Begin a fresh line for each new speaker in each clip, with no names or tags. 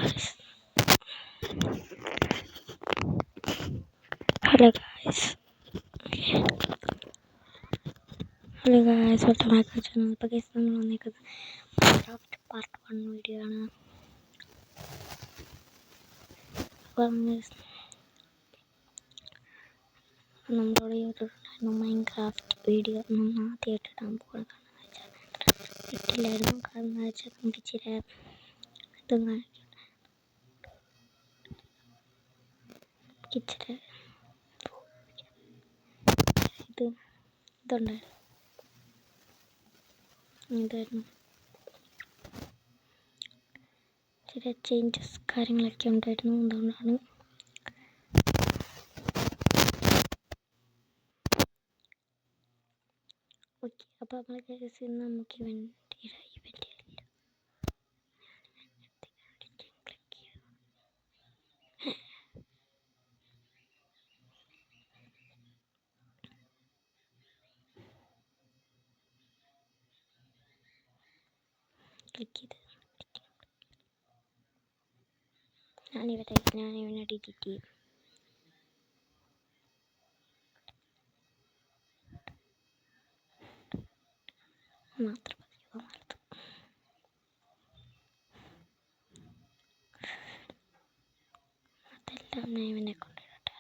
Hello guys, welcome back to the channel. അപ്പോൾ guys, നമ്മൾ വന്നിരിക്കുന്നത് Minecraft പാർട്ട് 1 വീഡിയോ ആണ്. അപ്പം നമ്മളോട് യൂട്യൂബിലായിരുന്നു മൈൻക്രാഫ്റ്റ് വീഡിയോ നമ്മൾ ആദ്യമായിട്ട് ഇടാൻ പോകുന്നത്. ഇട്ടില്ലായിരുന്നു, കാരണം എന്താ വെച്ചാൽ നമുക്ക് ഇച്ചിരി ഇതായിരുന്നു ചില ചേഞ്ചസ് കാര്യങ്ങളൊക്കെ ഉണ്ടായിരുന്നു. അതുകൊണ്ടാണ് ഓക്കെ. അപ്പോൾ നമ്മൾ കേസ് ഇന്ന് നമുക്ക് ഇവൻ്റ് ക്ലിക്ക് ചെയ്ത് ഞാനിവനെ ഡിലീറ്റ് ചെയ്യും. മാത്രം അതെല്ലാം ഞാൻ ഇവനെ കൊണ്ടിടട്ടെ.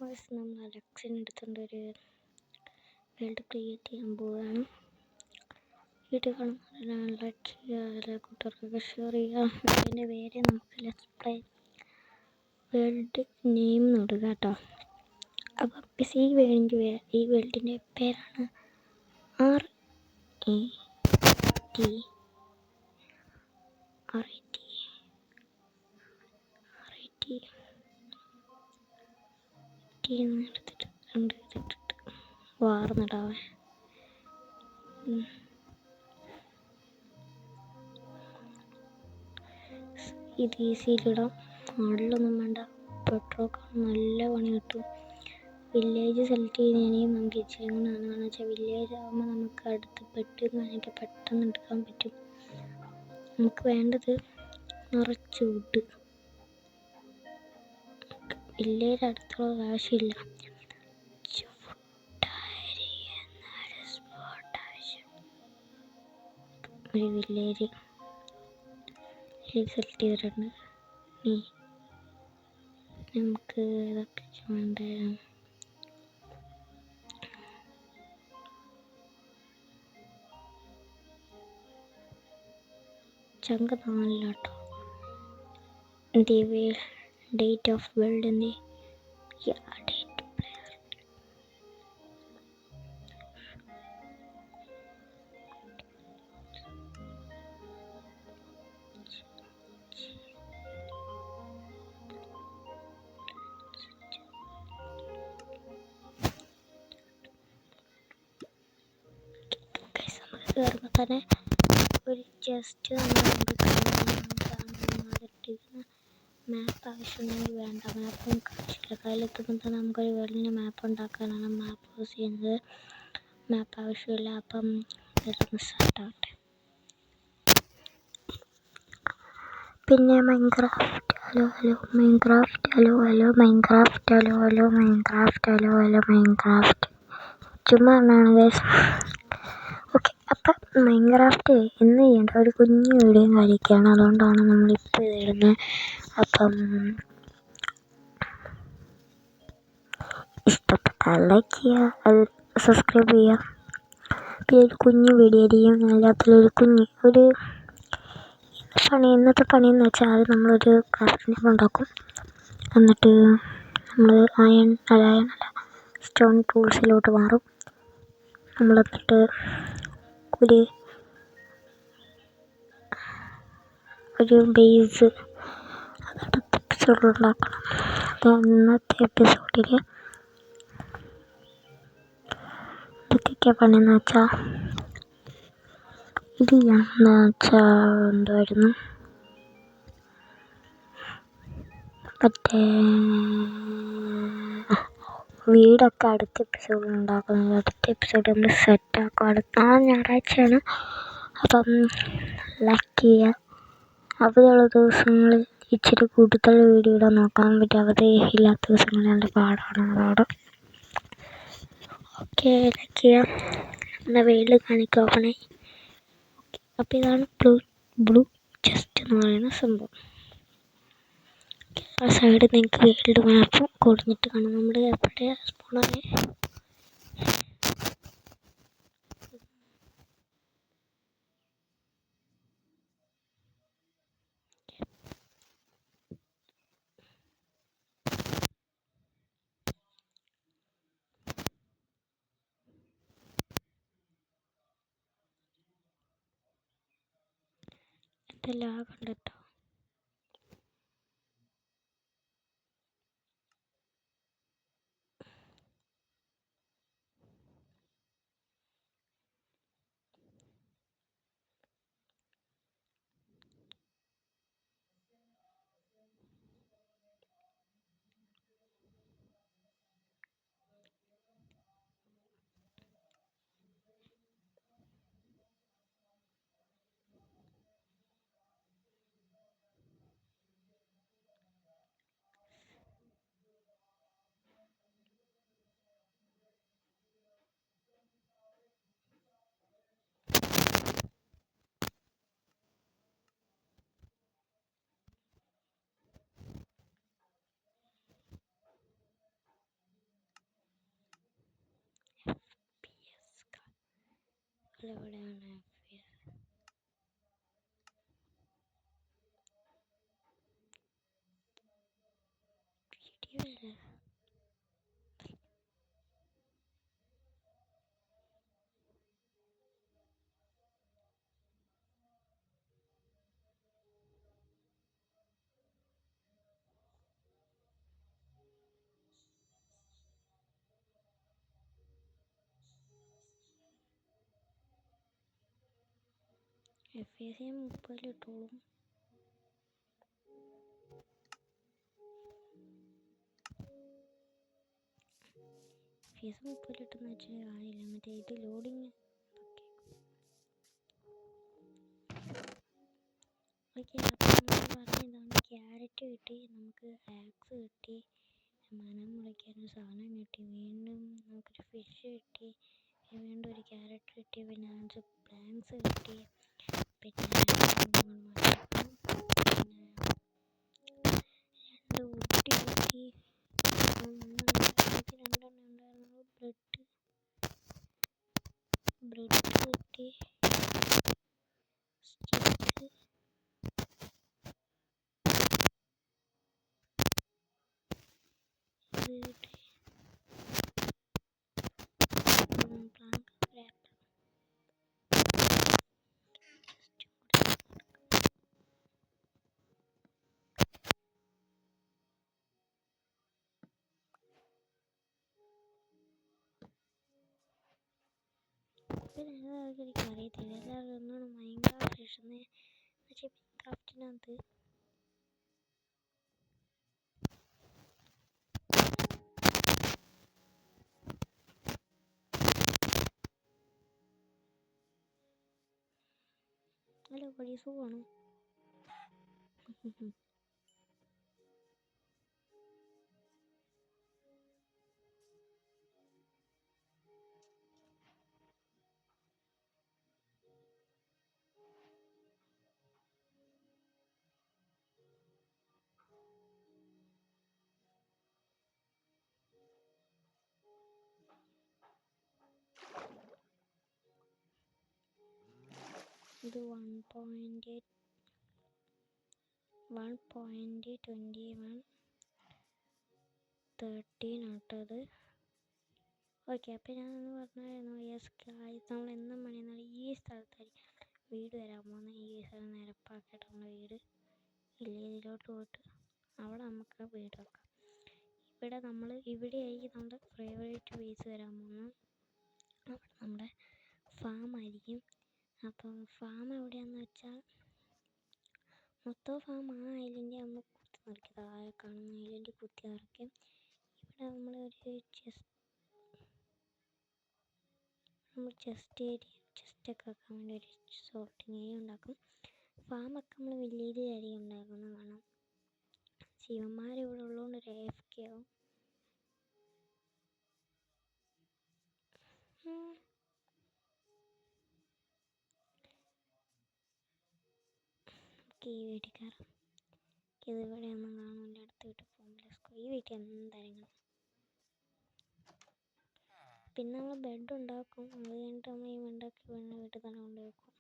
അലക്സ് നമ്മൾ അലക്സിൻ്റെ അടുത്തുകൊണ്ട് ഒരു വേൾഡ് ക്രിയേറ്റ് ചെയ്യാൻ പോവുകയാണ്. വീഡിയോ കാണുമ്പോൾ ലൈക്ക് ചെയ്യുക, കൂട്ടുകാർക്കൊക്കെ ഷെയർ ചെയ്യുക. അതിൻ്റെ പേര് നമുക്ക് ലെറ്റ്സ് പ്ലേ വേൾഡ് നെയിം കൊടുക്കുക കേട്ടോ. അപ്പം ഈ വേൾഡിൻ്റെ പേരാണ് RAT എടുത്തിട്ട് വാർന്നിടാവേ. ഇത് ഈസിയിലിടാം, ആളിലൊന്നും വേണ്ട. പെട്രോക്ക് നല്ല പണി കിട്ടും. വില്ലേജ് സെലക്ട് ചെയ്യുന്നതിനെയും നമുക്ക് ഇച്ചിരി കൊണ്ടാണ്. കാരണം വെച്ചാൽ വില്ലേജ് ആകുമ്പോൾ നമുക്ക് അടുത്ത് പെട്ടെന്ന് എടുക്കാൻ പറ്റും. നമുക്ക് വേണ്ടത് നിറച്ച് വുഡ്. വില്ലേജ് അടുത്തുള്ള ആവശ്യമില്ല, ഒരു വില്ലേജ് സെലക്ട് ചെയ്തിട്ടുണ്ട്. നമുക്ക് ഇതൊക്കെ വേണ്ട. ചങ്ക് 4 കേട്ടോ. ഡേറ്റ് ഓഫ് വേൾഡ് എന്ത് ഡേറ്റ് പ്ലെയർ കയറുമ്പോൾ തന്നെ ഒരു ജസ്റ്റ് മാപ്പ് ആവശ്യമുണ്ടെങ്കിൽ വേണ്ട, മാപ്പ് നമുക്ക് ആവശ്യമില്ല. കയ്യിലെത്തുമ്പോൾ തന്നെ നമുക്കൊരു വേൾഡിൻ്റെ മാപ്പ് ഉണ്ടാക്കാനാണ് മാപ്പ് യൂസ് ചെയ്യുന്നത്. മാപ്പ് ആവശ്യമില്ല. അപ്പം ഇതൊന്ന് സ്റ്റാർട്ടാവട്ടെ. പിന്നെ മൈൻക്രാഫ്റ്റ് ചുമ്മാ എന്നാണ് ഗൈസ്. ഓക്കെ, അപ്പം മൈൻക്രാഫ്റ്റ് ഇന്ന് ചെയ്യേണ്ട ഒരു കുഞ്ഞു വീഡിയോയും കാര്യമൊക്കെയാണ്. അതുകൊണ്ടാണ് നമ്മളിപ്പോൾ ഇതിടുന്നത്. അപ്പം ഇഷ്ടപ്പെട്ടാൽ ലൈക്ക് ചെയ്യുക, അത് സബ്സ്ക്രൈബ് ചെയ്യുക. പിന്നെ ഒരു കുഞ്ഞു വീഡിയോ ആയിരിക്കും. അതിലൊരു ഇന്നത്തെ പണിയെന്ന് വെച്ചാൽ ആദ്യം നമ്മളൊരു ക്രാഫ്റ്റിംഗ് ഉണ്ടാക്കും. എന്നിട്ട് നമ്മൾ സ്റ്റോൺ ടൂൾസിലോട്ട് മാറും. നമ്മൾ എന്നിട്ട് ഒരു ബേസ് അടുത്ത എപ്പിസോഡിൽ ഉണ്ടാക്കണം. ഇന്നത്തെ എപ്പിസോഡിൽ എന്തൊക്കെയൊക്കെ പണിയെന്ന് വെച്ചാൽ ഇത് ചെയ്യണമെന്ന് വെച്ചാൽ എന്തായിരുന്നു മറ്റേ വീടൊക്കെ അടുത്ത എപ്പിസോഡിൽ ഉണ്ടാക്കുന്നത്. അടുത്ത എപ്പിസോഡ് നമ്മൾ സെറ്റാക്കും. അടുത്ത ഞായറാഴ്ചയാണ്. അപ്പം ലൈക്ക് ചെയ്യുക. അവധിയുള്ള ദിവസങ്ങളിൽ ഇച്ചിരി കൂടുതൽ വീഡിയോ ഇടാൻ നോക്കാൻ പറ്റും. അവധി ഇല്ലാത്ത ദിവസങ്ങളിൽ നല്ല പാടാണ് അതോടെ. ഓക്കെ, ലൈക്ക് ചെയ്യുക. എന്നാൽ വെയിൽ കാണിക്കുക ഓപ്പണായി. അപ്പോൾ ഇതാണ് ബ്ലൂ ചെസ്റ്റ് എന്ന് പറയുന്ന സംഭവം. ആ സൈഡ് നിങ്ങൾക്ക് വേൾഡ് മാപ്പ് കൊടുത്തിട്ട് കാണാം. നമ്മുടെ എപ്പോഴേ സ്പോണായി എന്തെല്ലാം കണ്ടിട്ടോ. എവിടെയാണ് വീഡിയോ അല്ലേ? FPS 30 FPS 30 വെച്ചാൽ കാര്യമില്ല. മറ്റേ ഇത് ലോഡിങ് ഓക്കെ. അപ്പം നമ്മൾ പറഞ്ഞതാണ് ക്യാരറ്റ് കിട്ടി, നമുക്ക് ആക്സ് കിട്ടി, മനം മുറിക്കാനൊരു സാധനം കിട്ടി, വീണ്ടും നമുക്കൊരു ഫിഷ് കിട്ടി, വീണ്ടും ഒരു ക്യാരറ്റ് കിട്ടി, പിന്നെ 5 പ്ലാന്റ്സ് കിട്ടി, പിന്നെ 2 വുഡ് കിട്ടി, 2 ഉണ്ടായിരുന്നു, ബ്രെഡ് കിട്ടി, സ്റ്റിക്ക്, ഇത് കിട്ടി, പ്ലാങ്ക് റാപ്പ്. പിന്നെ എല്ലാവർക്കും എനിക്കറിയത്തില്ല. എല്ലാവരും ഒന്നാണ് മൈൻക്രാഫ്റ്റ് ഇഷ്ടം. പക്ഷേ മൈൻക്രാഫ്റ്റിനകത്ത് ഹലോ പടി സുഖമാണോ? ഇത് 1.21 13 ആട്ടത്. ഓക്കെ, അപ്പോൾ ഞാനൊന്ന് പറഞ്ഞായിരുന്നു, യെസ് ഗായ്സ്, നമ്മൾ എന്നും പണിയുന്നത് ഈ സ്ഥലത്തായിരിക്കും വീട് വരാൻ പോകുന്നത്. ഈ സ്ഥലം നിരപ്പാക്കിയിട്ട് നമ്മുടെ വീട് വില്ലേജിലോട്ട് പോയിട്ട് അവിടെ നമുക്ക് വീട് വെക്കാം. ഇവിടെയായിരിക്കും നമ്മുടെ ഫേവറേറ്റ് ബേസ് വരാൻ പോകുന്നത്. അവിടെ നമ്മുടെ ഫാം ആയിരിക്കും. അപ്പം ഫാം എവിടെയാണെന്ന് വെച്ചാൽ മൊത്തം ഫാം ആ ഐലൻഡിൽ നമ്മൾ കുത്തി നിറയ്ക്കും. താഴെ കാണുന്ന ഐലൻഡിൽ കുത്തി നിറയ്ക്കും. ഇവിടെ നമ്മൾ ചെസ്റ്റൊക്കെ വെക്കാൻ വേണ്ടി ഒരു സോർട്ടിങ് ഏരിയ ഉണ്ടാക്കും. ഫാമൊക്കെ നമ്മൾ വില്ലേജിലായിരിക്കും ഉണ്ടാക്കുന്നത്. കാരണം ശിവന്മാരിവിടെ ഉള്ളതുകൊണ്ട് ഒരു AFK ആവും. നമുക്ക് ഈ വീട്ടിൽ കയറാം. ഇത് ഇവിടെ ഒന്നും കാണും. എൻ്റെ അടുത്ത് വീട്ടിൽ പോകുമ്പോൾ ഈ വീട്ടിൽ എന്തായാലും കാണും. പിന്നെ നമ്മൾ ബെഡ് ഉണ്ടാക്കും. അത് കഴിഞ്ഞിട്ട് നമ്മൾ ഈ ഉണ്ടാക്കി വീട്ടിൽ തന്നെ കൊണ്ട് വെക്കും.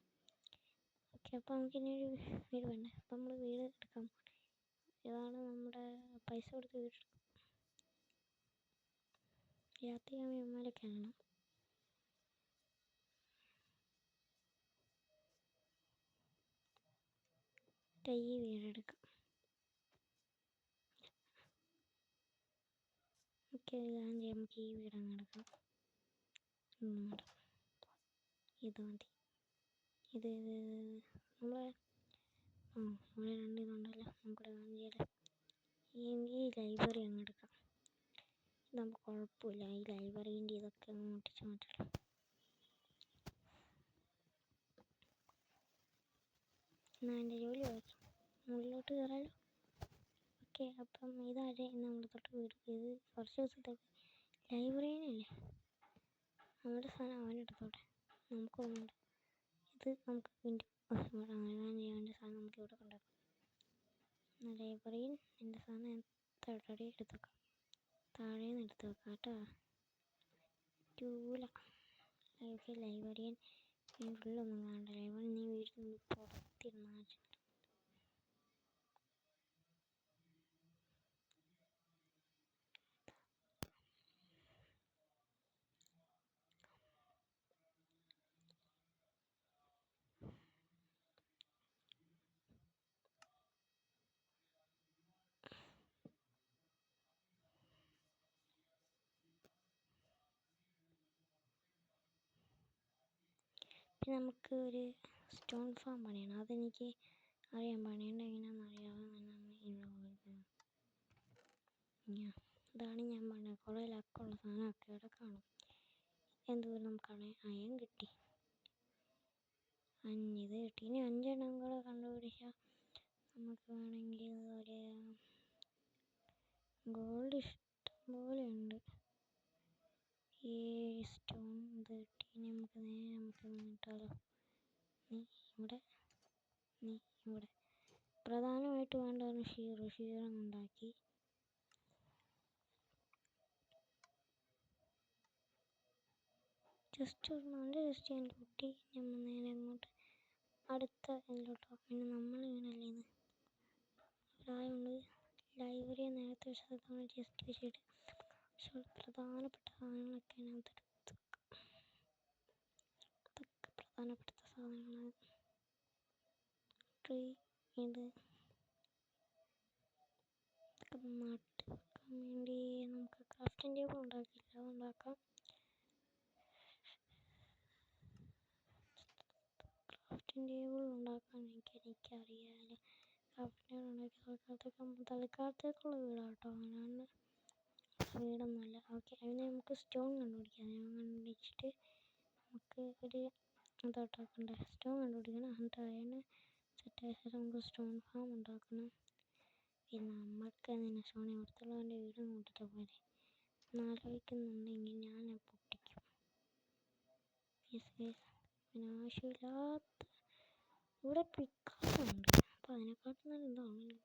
ഓക്കെ, അപ്പോൾ നമുക്കിനി ഒരു വീട് വേണ്ടേ. അപ്പം നമ്മൾ വീട് എടുക്കാം. ഇതാണ് നമ്മുടെ പൈസ കൊടുത്ത് വീട്. രാത്രി അമ്മമാരൊക്കെ ആണ്. ഈ വീടെടുക്കാം. ഓക്കെ, നമുക്ക് ഈ വീട് അങ്ങ് എടുക്കാം. ഇത് മതി. ഇത് നമ്മളെ ഇവിടെ 2 ഇതുണ്ടല്ലോ, നമുക്കിവിടെ കാണിച്ചാലോ. ഈ ലൈബ്രറി അങ്ങ് എടുക്കാം. നമുക്ക് കുഴപ്പമില്ല. ഈ ലൈബ്രറീൻ്റെ ഇതൊക്കെ അങ്ങ് ഒട്ടിച്ച് മാറ്റല്ലോ. എന്നാൽ എൻ്റെ ജോലി മുകളിലോട്ട് കയറാലോ. ഓക്കെ, അപ്പം ഇതാരെ നമ്മുടെ തൊട്ട് വീട്. ഇത് കുറച്ച് ദിവസത്തേക്ക് ലൈബ്രറീനല്ലേ, നമ്മുടെ സാധനം അവനെടുത്തോട്ടെ. നമുക്കൊന്നുണ്ട്. ഇത് നമുക്ക് വേണ്ടി അവൻ്റെ സാധനം നമുക്ക് ഇവിടെ കൊണ്ടാക്കാം. ലൈബ്രറിയിൽ എൻ്റെ സാധനം താഴെ എടുത്ത് വെക്കാം. താഴേന്ന് എടുത്ത് വെക്കാം കേട്ടോ. ഓക്കെ, ലൈബ്രറിയൻ ഉള്ളിലൊന്നും കാണണ്ട. ലൈബ്രറി നീ വീട്ടിൽ നിന്ന് പുറത്തിരുന്ന പിന്നെ നമുക്ക് ഒരു സ്റ്റോൺ ഫാം പണിയണം. അതെനിക്ക് അറിയാം. പണിയേണ്ട എങ്ങനെയാണെന്ന് അറിയാതെ ഇതാണ് ഞാൻ പറഞ്ഞത്. കുറേ ലക്കുള്ള സാധനമൊക്കെ ഇവിടെ കാണും. എന്തോരം നമുക്കാണ് അയം കിട്ടി. ഇത് കിട്ടി. ഇനി 5 എണ്ണം കൂടെ കണ്ടുപിടിച്ചാൽ നമുക്ക് വേണമെങ്കിൽ ഒരു ഗോൾഡ് ഇഷ്ടം പോലെ ഉണ്ട്. ഈ സ്റ്റോൺ ഇത് കിട്ടി. ഇനി നമുക്ക് കിട്ടാലോ. നീ ഇവിടെ പ്രധാനമായിട്ട് വേണ്ടതാണ് ക്ഷീരം ഉണ്ടാക്കി. ജസ്റ്റ് ഞാൻ കൂട്ടി നമ്മൾ നേരെ അങ്ങോട്ട് അടുത്ത ഇതിലോട്ടോ. പിന്നെ നമ്മളിങ്ങനല്ലേ ഇത് പ്രായമുണ്ട്. ലൈബ്രറി നേരത്തെ വെച്ചാൽ നമ്മൾ ജസ്റ്റ് വെച്ചിട്ട് പ്രധാനപ്പെട്ട സാധനങ്ങളൊക്കെ അതിനകത്ത് എടുത്ത് വെക്കാം. അതൊക്കെ പ്രധാനപ്പെട്ട സാധനങ്ങളാണ്. ട്രീ ഇത് നട്ട് വെക്കാൻ വേണ്ടി നമുക്ക് ക്രാഫ്റ്റിംഗ് ടേബിൾ ഉണ്ടാക്കില്ല. അതുണ്ടാക്കാം. ക്രാഫ്റ്റിംഗ് ടേബിൾ ഉണ്ടാക്കാൻ എനിക്കറിയാമല്ലോ. ക്രാഫ്റ്റിംഗ് ടേബിൾ ഉണ്ടാക്കി തൽക്കാലത്തേക്കുള്ള വീടാട്ടോ. അല്ലാണ്ട് വീടൊന്നുമല്ല. ഓക്കെ, അതിന് നമുക്ക് സ്റ്റോൺ കണ്ടുപിടിക്കാം. കണ്ടുപിടിച്ചിട്ട് നമുക്ക് ഒരു ഇതോട്ടാക്കണ്ടേ. സ്റ്റോൺ കണ്ടുപിടിക്കണം. എന്നിട്ട് അതിന് സെറ്റായ ശേഷം നമുക്ക് സ്റ്റോൺ ഫാം ഉണ്ടാക്കണം. പിന്നെ നമുക്ക് തന്നെ സ്റ്റോൺ ഇവിടുത്തുള്ളവൻ്റെ വീട് നോക്കിയിട്ട് പോലെ ആലോചിക്കുന്നുണ്ടെങ്കിൽ ഞാൻ പൊട്ടിക്കും. പിന്നെ ആവശ്യമില്ലാത്ത ഇവിടെ പിക്കാസുണ്ട്. അപ്പം അതിനെക്കാട്ടും നല്ല ഇതാണ്.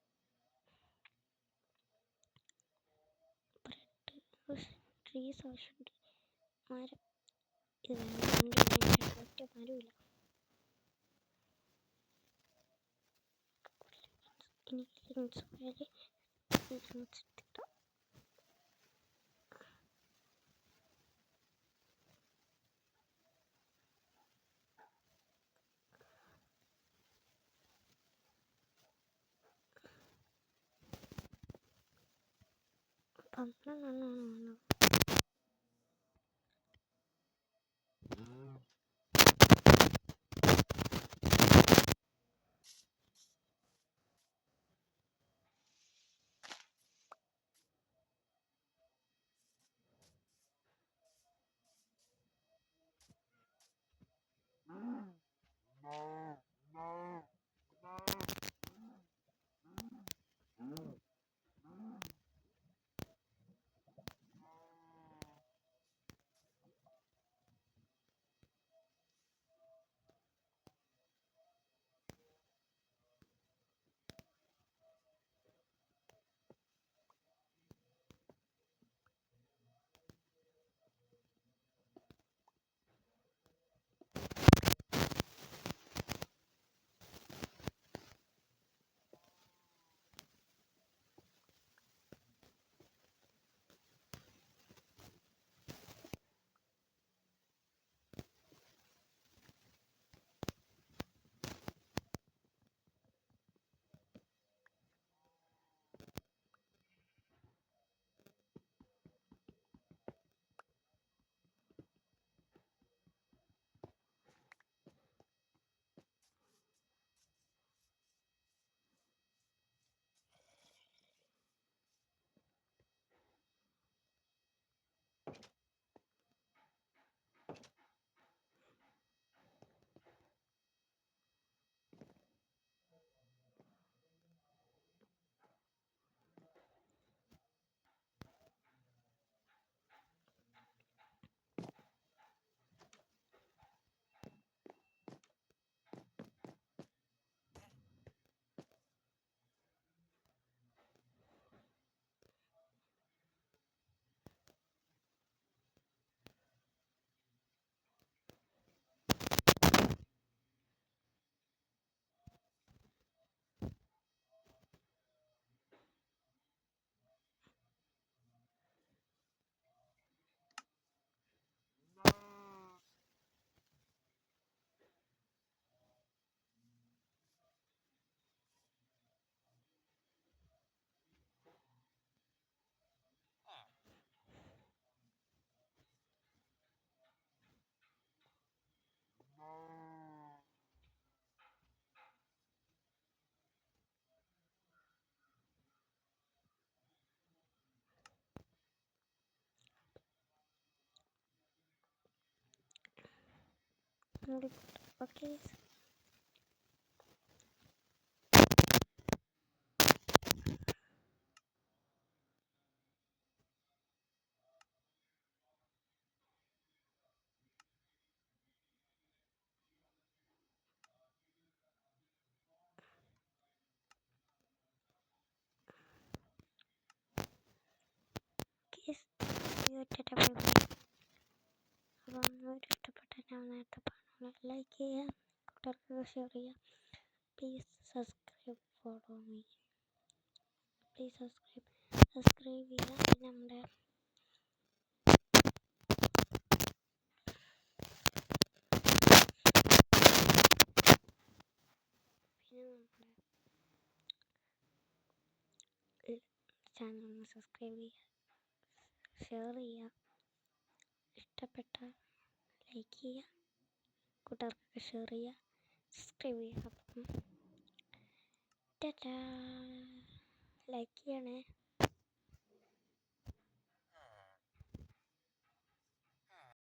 ട്രീസ് ആവശ്യമുണ്ട്. മരം ഇത് ഒറ്റ മരമില്ല. ഇനി പോയാൽ 12 Okay. അപ്പോൾ ഇഷ്ടപ്പെട്ട ഞാൻ നേരത്തെ പറഞ്ഞ ലൈക്ക് ചെയ്യുക, കൂട്ടുകാർക്ക് ഷെയർ ചെയ്യുക. Please subscribe follow me. Please subscribe ചെയ്യുക. പിന്നെ നമ്മുടെ ചാനൽ ഒന്ന് സബ്സ്ക്രൈബ് ചെയ്യുക, ഷെയർ ചെയ്യുക, ഇഷ്ടപ്പെട്ട ലൈക്ക് ചെയ്യുക, കൂട്ടുകാർക്കൊക്കെ ഷെയർ ചെയ്യുക, സബ്സ്ക്രൈബ് ചെയ്യുക. അപ്പം ടാറ്റാ, ലൈക്ക് ചെയ്യണേ.